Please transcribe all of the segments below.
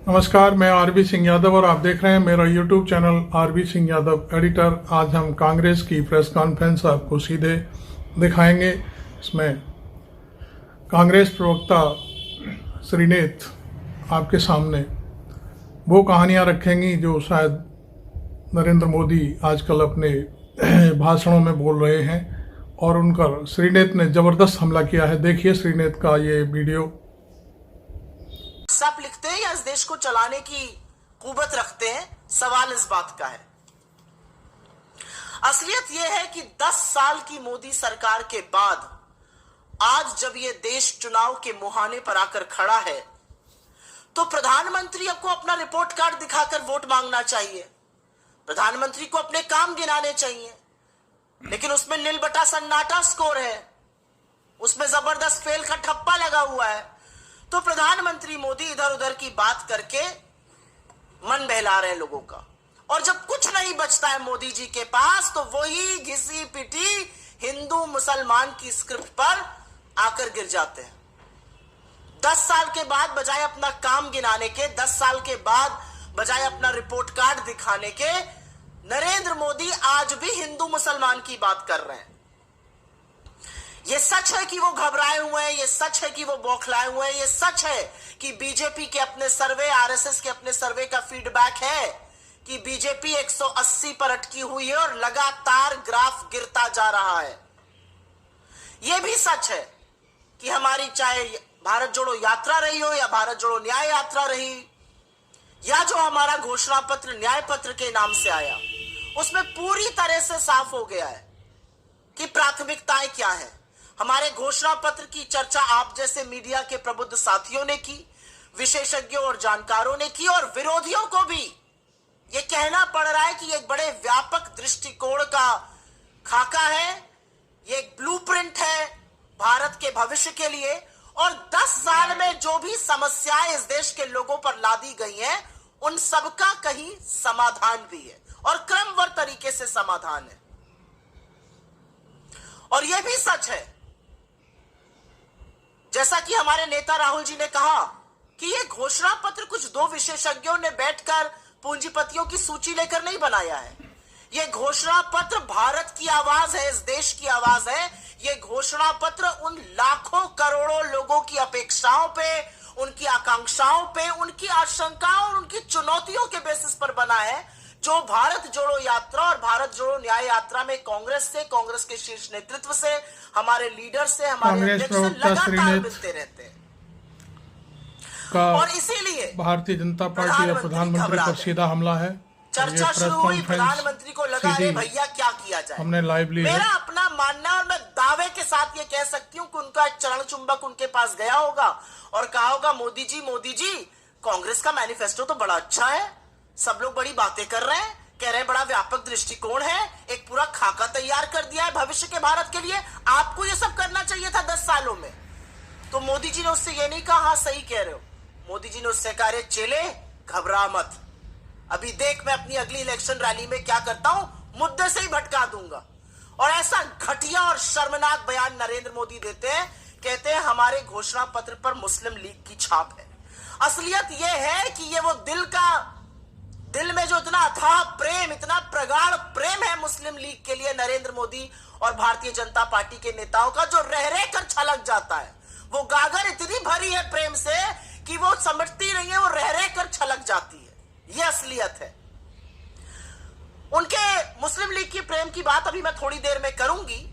नमस्कार, मैं आरबी सिंह यादव और आप देख रहे हैं मेरा YouTube channel RB Singh Yadav editor. आज हम कांग्रेस की प्रेस कॉन्फ्रेंस आपको सीधे दिखाएंगे। इसमें कांग्रेस प्रवक्ता श्रीनेत आपके सामने वो कहानियां रखेंगी जो शायद नरेंद्र मोदी आजकल अपने भाषणों में बोल रहे हैं, और उनका श्रीनेत ने जबरदस्त हमला किया है। देखिए श्रीनेत का ये वीडियो। सब लिखते हैं या इस देश को चलाने की कुवत रखते हैं, सवाल इस बात का है। असलियत यह है कि 10 साल की मोदी सरकार के बाद आज जब यह देश चुनाव के मुहाने पर आकर खड़ा है तो प्रधानमंत्री को अपना रिपोर्ट कार्ड दिखाकर वोट मांगना चाहिए, प्रधानमंत्री को अपने काम गिनाने चाहिए, लेकिन उसमें नील बटा सन्नाटा स्कोर है, उसमें जबरदस्त फेल का ठप्पा लगा हुआ है। तो प्रधानमंत्री मोदी इधर उधर की बात करके मन बहला रहे हैं लोगों का, और जब कुछ नहीं बचता है मोदी जी के पास तो वही घिसी पिटी हिंदू मुसलमान की स्क्रिप्ट पर आकर गिर जाते हैं। 10 साल के बाद बजाय अपना काम गिनाने के, 10 साल के बाद बजाय अपना रिपोर्ट कार्ड दिखाने के, नरेंद्र मोदी आज भी हिंदू मुसलमान की बात कर रहे हैं। यह सच है कि वो घबराए हुए हैं, यह सच है कि वो बौखलाए हुए हैं, यह सच है कि बीजेपी के अपने सर्वे, आरएसएस के अपने सर्वे का फीडबैक है कि बीजेपी 180 पर अटकी हुई है और लगातार ग्राफ गिरता जा रहा है। यह भी सच है कि हमारी चाहे भारत जोड़ो यात्रा रही हो या भारत जोड़ो न्याय यात्रा रही, या जो हमारा घोषणा पत्र न्याय पत्र के नाम से आया, उसमें पूरी तरह से साफ हो गया है कि प्राथमिकताएं क्या है। हमारे घोषणा पत्र की चर्चा आप जैसे मीडिया के प्रबुद्ध साथियों ने की, विशेषज्ञों और जानकारों ने की, और विरोधियों को भी यह कहना पड़ रहा है कि एक बड़े व्यापक दृष्टिकोण का खाका है, यह एक ब्लूप्रिंट है भारत के भविष्य के लिए, और 10 साल में जो भी समस्याएं इस देश के लोगों पर लादी गई हैं उन सबका कहीं समाधान भी है, और क्रमबद्ध तरीके से समाधान है। और यह भी सच है, जैसा कि हमारे नेता राहुल जी ने कहा, कि यह घोषणा पत्र कुछ 2 विशेषज्ञों ने बैठकर पूंजीपतियों की सूची लेकर नहीं बनाया है। यह घोषणा पत्र भारत की आवाज है, इस देश की आवाज है। यह घोषणा पत्र उन लाखों करोड़ों लोगों की अपेक्षाओं पे, उनकी आकांक्षाओं पे, उनकी आशंकाओं और उनकी चुनौतियों के बेसिस पर बना है, जो भारत जोड़ो यात्रा और भारत जोड़ो न्याय यात्रा में कांग्रेस से, कांग्रेस के शीर्ष नेतृत्व से, हमारे लीडर से, हमारे अध्यक्ष से लगातार मिलते रहते हैं। और इसीलिए भारतीय जनता पार्टी और प्रधानमंत्री पर सीधा हमला है। चर्चा शुरू हुई, प्रधानमंत्री को लगा अरे भैया क्या किया जाए। हमने लाइव ली। मेरा अपना मानना है और मैं दावे के साथ ये कह सकती हूँ कि उनका एक चरण चुंबक उनके पास गया होगा और कहा होगा, मोदी जी कांग्रेस का मैनिफेस्टो तो बड़ा अच्छा है, सब लोग बड़ी बातें कर रहे हैं, कह रहे हैं बड़ा व्यापक दृष्टिकोण है, एक पूरा खाका तैयार कर दिया है भविष्य के भारत के लिए, आपको ये सब करना चाहिए था 10 सालों में। तो मोदी जी ने उससे ये नहीं कहा हाँ सही कह रहे हो, मोदी जी ने उससे कहा रे चेले घबरा मत, अभी देख मैं अपनी अगली इलेक्शन रैली में क्या करता हूं, मुद्दे से ही भटका दूंगा। और ऐसा घटिया और शर्मनाक बयान नरेंद्र मोदी देते हैं, कहते हैं हमारे घोषणा पत्र पर मुस्लिम लीग की छाप है। असलियत यह है कि ये वो दिल में जो इतना अथाह प्रेम, इतना प्रगाढ़ प्रेम है मुस्लिम लीग के लिए नरेंद्र मोदी और भारतीय जनता पार्टी के नेताओं का, जो रह रह कर छलक जाता है। वो गागर इतनी भरी है प्रेम से कि वो समझती नहीं है, वो रह रह कर छलक जाती है। ये असलियत है। उनके मुस्लिम लीग की प्रेम की बात अभी मैं थोड़ी देर में करूंगी,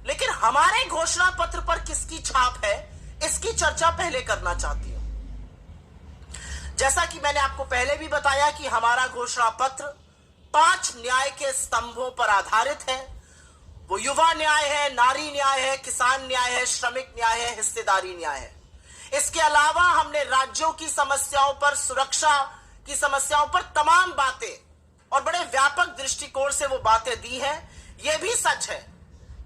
लेकिन हमारे घोषणा पत्र पर किसकी छाप है इसकी चर्चा पहले करना चाहती हूं। जैसा कि मैंने आपको पहले भी बताया कि हमारा घोषणा पत्र 5 न्याय के स्तंभों पर आधारित है। वो युवा न्याय है, नारी न्याय है, किसान न्याय है, श्रमिक न्याय है, हिस्सेदारी न्याय है। इसके अलावा हमने राज्यों की समस्याओं पर, सुरक्षा की समस्याओं पर तमाम बातें और बड़े व्यापक दृष्टिकोण से वो बातें दी हैं। यह भी सच है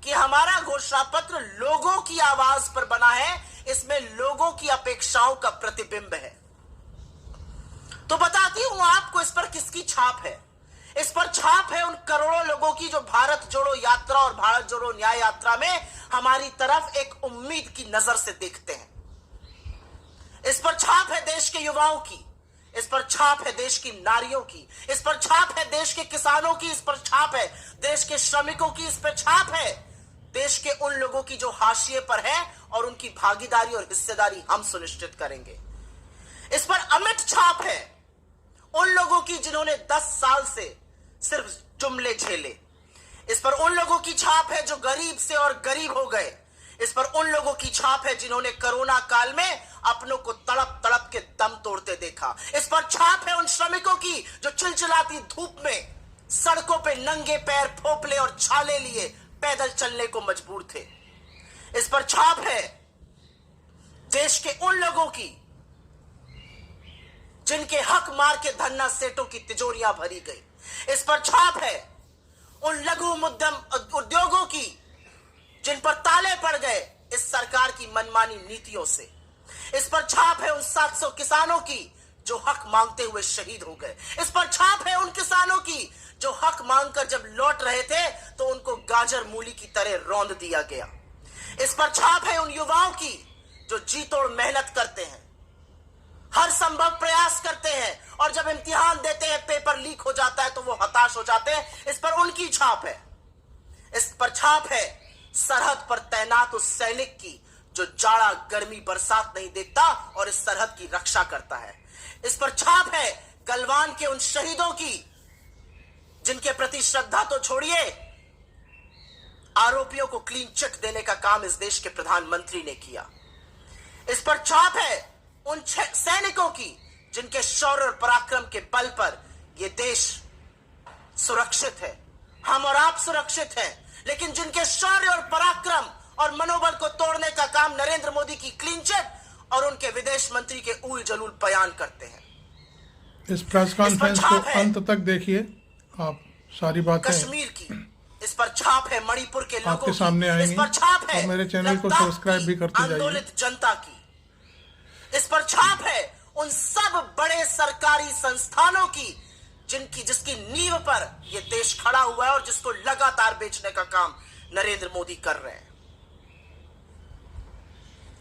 कि हमारा घोषणा पत्र लोगों की आवाज पर बना है, इसमें लोगों की अपेक्षाओं का प्रतिबिंब है। तो बताती हूं आपको इस पर किसकी छाप है। इस पर छाप है उन करोड़ों लोगों की जो भारत जोड़ो यात्रा और भारत जोड़ो न्याय यात्रा में हमारी तरफ एक उम्मीद की नजर से देखते हैं। इस पर छाप है देश के युवाओं की, इस पर छाप है देश की नारियों की, इस पर छाप है देश के किसानों की, इस पर छाप है देश के श्रमिकों की, इस पर छाप है देश के उन लोगों की जो हाशिए पर है, और उनकी भागीदारी और हिस्सेदारी हम सुनिश्चित करेंगे। इस पर अमिट छाप है उन लोगों की जिन्होंने 10 साल से सिर्फ जुमले झेले। इस पर उन लोगों की छाप है जो गरीब से और गरीब हो गए। इस पर उन लोगों की छाप है जिन्होंने कोरोना काल में अपनों को तड़प तड़प के दम तोड़ते देखा। इस पर छाप है उन श्रमिकों की जो चिलचिलाती धूप में सड़कों पे नंगे पैर, फोपले और छाले लिए पैदल चलने को मजबूर थे। इस पर छाप है देश के उन लोगों की जिनके हक मार के धन्ना सेठों की तिजोरियां भरी गई। इस पर छाप है उन लघु मध्यम उद्योगों की जिन पर ताले पड़ गए इस सरकार की मनमानी नीतियों से। इस पर छाप है उन 700 किसानों की जो हक मांगते हुए शहीद हो गए। इस पर छाप है उन किसानों की जो हक मांगकर जब लौट रहे थे तो उनको गाजर मूली की तरह रौंद दिया गया। इस पर छाप है उन युवाओं की जो जी तोड़ मेहनत करते हैं, हर संभव प्रयास करते हैं, और जब इम्तिहान देते हैं पेपर लीक हो जाता है तो वो हताश हो जाते हैं। इस पर उनकी छाप है। इस पर छाप है सरहद पर तैनात उस सैनिक की जो जाड़ा गर्मी बरसात नहीं देखता और इस सरहद की रक्षा करता है। इस पर छाप है गलवान के उन शहीदों की जिनके प्रति श्रद्धा तो छोड़िए, आरोपियों को क्लीन चिट देने का काम इस देश के प्रधानमंत्री ने किया। इस पर छाप है उन सैनिकों की जिनके शौर्य और पराक्रम के बल पर यह देश सुरक्षित है, हम और आप सुरक्षित हैं, लेकिन जिनके शौर्य और पराक्रम और मनोबल को तोड़ने का काम नरेंद्र मोदी की क्लीन चिट और उनके विदेश मंत्री के उल जलूल बयान करते हैं। इस प्रेस कॉन्फ्रेंस को अंत तक देखिए, आप सारी बातें कश्मीर की। इस पर छाप है मणिपुर के लोगों आपके सामने आएंगी। इस पर छाप है और मेरे चैनल को सब्सक्राइब भी करते जाइए। आंदोलित जनता की। इस पर छाप है उन सब बड़े सरकारी संस्थानों की जिसकी नींव पर यह देश खड़ा हुआ है और जिसको लगातार बेचने का काम नरेंद्र मोदी कर रहे हैं।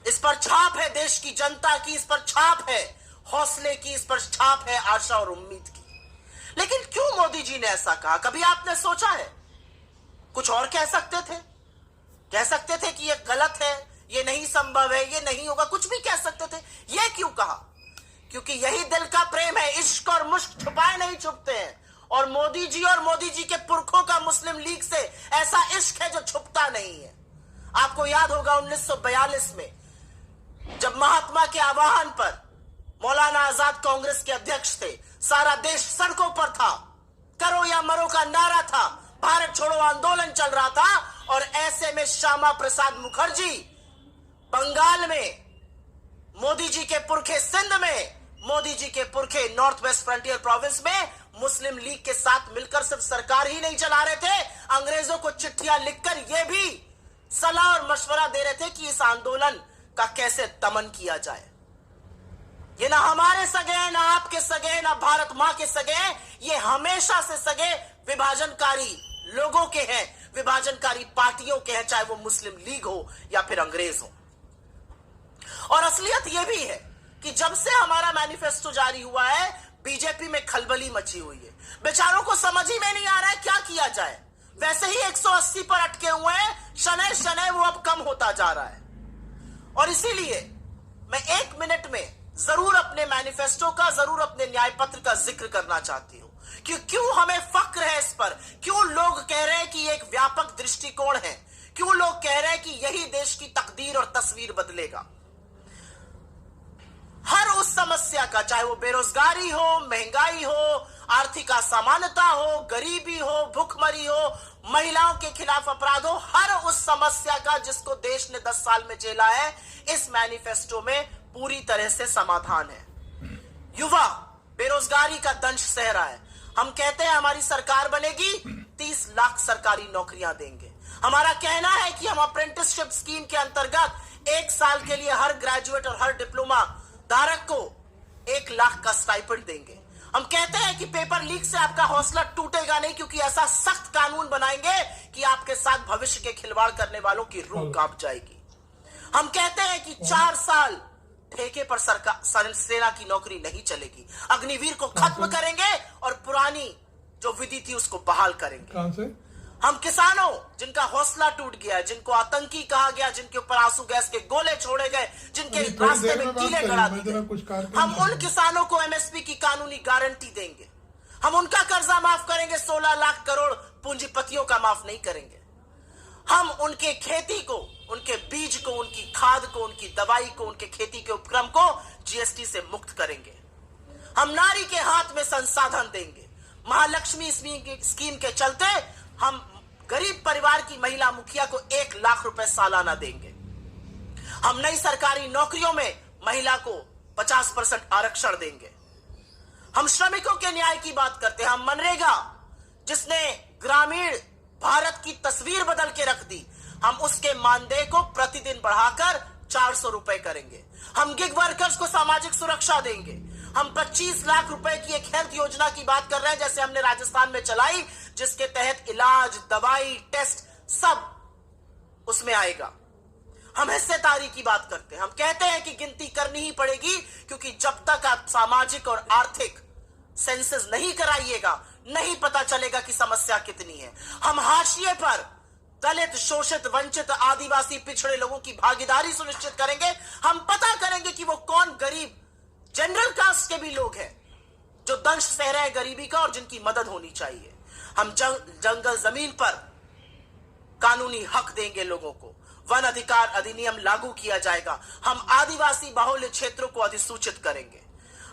इस पर छाप है देश की जनता की, इस पर छाप है हौसले की, इस पर छाप है आशा और उम्मीद की। लेकिन क्यों मोदी जी ने ऐसा कहा? कभी आपने सोचा है? कुछ और कह सकते थे कि यह गलत है, यह नहीं संभव है, यह नहीं होगा, कुछ भी कह सकते थे। यह क्यों कहा? क्योंकि यही दिल का प्रेम है। इश्क और मुश्क छुपाए नहीं छुपते हैं, और मोदी जी और मोदी जी के पुरखों का मुस्लिम लीग से ऐसा इश्क है जो छुपता नहीं है। आपको याद होगा 1942 में जब महात्मा के आह्वान पर मौलाना आजाद कांग्रेस के अध्यक्ष थे, सारा देश सड़कों पर था, करो या मरो का नारा था, भारत छोड़ो आंदोलन चल रहा था, और ऐसे में श्यामा प्रसाद मुखर्जी बंगाल में, मोदी जी के पुरखे सिंध में, मोदी जी के पुरखे नॉर्थ वेस्ट फ्रंटियर प्रोविंस में मुस्लिम लीग के साथ मिलकर सिर्फ सरकार ही नहीं चला रहे थे, अंग्रेजों को चिट्ठियां लिखकर यह भी सलाह और मशवरा दे रहे थे कि इस आंदोलन का कैसे दमन किया जाए। ये ना हमारे सगे हैं, ना आपके सगे हैं, ना भारत मां के सगे हैं, ये हमेशा से सगे विभाजनकारी लोगों के हैं, विभाजनकारी पार्टियों के हैं, चाहे वो मुस्लिम लीग हो या फिर अंग्रेज हो। और असलियत यह भी है कि जब से हमारा मैनिफेस्टो जारी हुआ है, बीजेपी में खलबली मची हुई है। बेचारों को समझ ही में नहीं आ रहा है क्या किया जाए। वैसे ही 180 पर अटके हुए हैं, शनै शनै वो अब कम होता जा रहा है। और इसीलिए मैं 1 मिनट में जरूर अपने मैनिफेस्टो का, जरूर अपने न्याय पत्र का जिक्र करना चाहती हूं कि क्यों हमें फक्र है इस पर, क्यों लोग कह रहे हैं कि एक व्यापक दृष्टिकोण है, क्यों लोग कह रहे हैं कि यही देश की तकदीर और तस्वीर बदलेगा। हर उस समस्या का, चाहे वो बेरोजगारी हो, महंगाई हो, आर्थिक असमानता हो, गरीबी हो, भूखमरी हो, महिलाओं के खिलाफ अपराध हो, हर उस समस्या का जिसको देश ने 10 साल में झेला है, इस मैनिफेस्टो में पूरी तरह से समाधान है। युवा बेरोजगारी का दंश सह रहा है। हम कहते हैं हमारी सरकार बनेगी 30 लाख सरकारी नौकरियां देंगे। हमारा कहना है कि हम अप्रेंटिसशिप स्कीम के अंतर्गत 1 साल के लिए हर ग्रेजुएट और हर डिप्लोमा धारक को 1 लाख का स्टाइपेंड देंगे। हम कहते हैं कि पेपर लीक से आपका हौसला टूटेगा नहीं, क्योंकि ऐसा सख्त कानून बनाएंगे कि आपके साथ भविष्य के खिलवाड़ करने वालों की रूह कांप जाएगी। हम कहते हैं कि 4 साल ठेके पर सरकार सेना की नौकरी नहीं चलेगी। अग्निवीर को खत्म करेंगे और पुरानी जो विधि थी उसको बहाल करेंगे। कहां से? हम किसानों जिनका हौसला टूट गया, जिनको आतंकी कहा गया, जिनके ऊपर आंसू गैस के गोले छोड़े गए, जिनके रास्ते में कीले गड़ा दिए, हम उन किसानों को एमएसपी की कानूनी गारंटी देंगे। हम उनका कर्जा माफ करेंगे, 16 लाख करोड़ पूंजीपतियों का माफ नहीं करेंगे। हम उनके खेती को, उनके बीज को, उनकी खाद को, उनकी दवाई को, उनके खेती के उपक्रम को जीएसटी से मुक्त करेंगे। हम नारी के हाथ में संसाधन देंगे। महालक्ष्मी स्कीम के चलते हम गरीब परिवार की महिला मुखिया को 1 लाख रुपए सालाना देंगे। हम नई सरकारी नौकरियों में महिला को 50% आरक्षण देंगे। हम श्रमिकों के न्याय की बात करते हैं। हम मनरेगा, जिसने ग्रामीण भारत की तस्वीर बदल के रख दी, हम उसके मानदेय को प्रतिदिन बढ़ाकर 400 रुपए करेंगे। हम गिग वर्कर्स को सामाजिक सुरक्षा देंगे। हम 25 लाख रुपए की एक हेल्थ योजना की बात कर रहे हैं, जैसे हमने राजस्थान में चलाई, जिसके तहत इलाज, दवाई, टेस्ट सब उसमें आएगा। हम हिस्सेदारी की बात करते हैं। हम कहते हैं कि गिनती करनी ही पड़ेगी, क्योंकि जब तक आप सामाजिक और आर्थिक सेंसस नहीं कराइएगा, नहीं पता चलेगा कि समस्या कितनी है। हम हाशिए पर दलित, शोषित, वंचित, आदिवासी, पिछड़े लोगों की भागीदारी सुनिश्चित करेंगे। हम पता करेंगे कि वो कौन गरीब जनरल कास्ट के भी लोग हैं जो दंश सह रहे हैं गरीबी का और जिनकी मदद होनी चाहिए। हम जंगल जमीन पर कानूनी हक देंगे लोगों को। वन अधिकार अधिनियम लागू किया जाएगा। हम आदिवासी बाहुल्य क्षेत्रों को अधिसूचित करेंगे।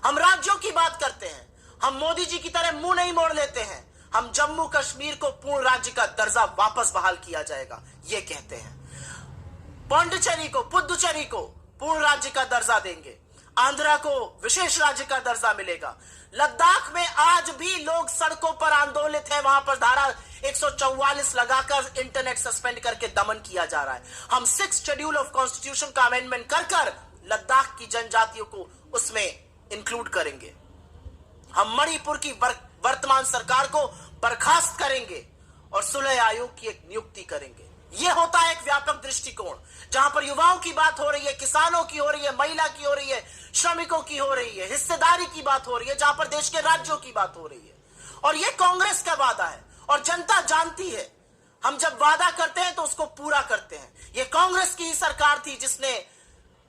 हम राज्यों की बात करते हैं। हम मोदी जी की तरह मुंह नहीं मोड़ लेते हैं। हम जम्मू कश्मीर को पूर्ण राज्य का दर्जा वापस बहाल किया जाएगा, ये कहते हैं। पांडिचेरी को, पुदुचेरी को पूर्ण राज्य का दर्जा देंगे। आंध्रा को विशेष राज्य का दर्जा मिलेगा। लद्दाख में आज भी लोग सड़कों पर आंदोलित हैं। वहां पर धारा 144 लगाकर इंटरनेट सस्पेंड करके दमन किया जा रहा है। हम 6 शेड्यूल ऑफ कॉन्स्टिट्यूशन का अमेंडमेंट कर लद्दाख की जनजातियों को उसमें इंक्लूड करेंगे। हम मणिपुर की वर्तमान सरकार को बर्खास्त करेंगे और सुलह आयोग की एक नियुक्ति करेंगे। यह होता है एक व्यापक दृष्टिकोण, जहां पर युवाओं की बात हो रही है, किसानों की हो रही है, महिला की हो रही है, श्रमिकों की हो रही है, हिस्सेदारी की बात हो रही है, जहां पर देश के राज्यों की बात हो रही है। और यह कांग्रेस का वादा है और जनता जानती है। हम जब वादा करते हैं तो उसको पूरा करते हैं। यह कांग्रेस की ही सरकार थी जिसने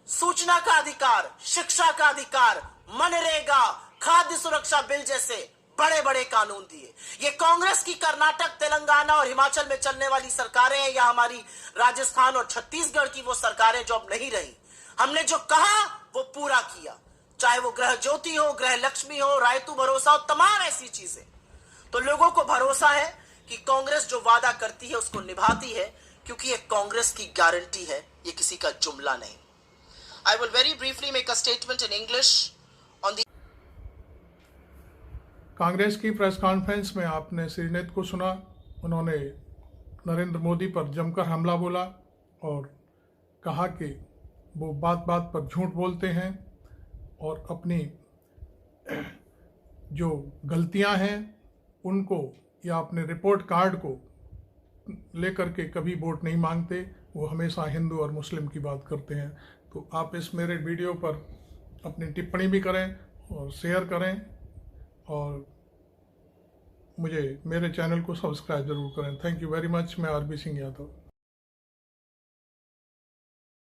सूचना का अधिकार, शिक्षा का अधिकार, मनरेगा, खाद्य सुरक्षा बिल जैसे बड़े बड़े कानून दिए। ये कांग्रेस की कर्नाटक, तेलंगाना और हिमाचल में चलने वाली सरकारें हैं, या हमारी राजस्थान और छत्तीसगढ़ की वो सरकारें जो अब नहीं रही। हमने जो कहा वो पूरा किया, चाहे वो गृह ज्योति हो, गृह लक्ष्मी हो, रायतू भरोसा हो, तमाम ऐसी चीजें। तो लोगों को भरोसा है कि कांग्रेस जो वादा करती है उसको निभाती है, क्योंकि ये कांग्रेस की गारंटी है, ये किसी का जुमला नहीं। I will very briefly make a statement in English on the. Congress की प्रेस कॉन्फ्रेंस में आपने श्रीनेत को सुना। उन्होंने नरेंद्र मोदी पर जमकर हमला बोला और कहा कि वो बात बात पर झूठ बोलते हैं और अपनी जो गलतियां हैं उनको या अपने रिपोर्ट कार्ड को लेकर के कभी वोट नहीं मांगते। वो हमेशा हिंदू और मुस्लिम की बात करते हैं। तो आप इस मेरे वीडियो पर अपनी टिप्पणी भी करें और शेयर करें और मुझे मेरे चैनल को सब्सक्राइब जरूर करें। Thank you very much. मैं आरबी सिंह यादव।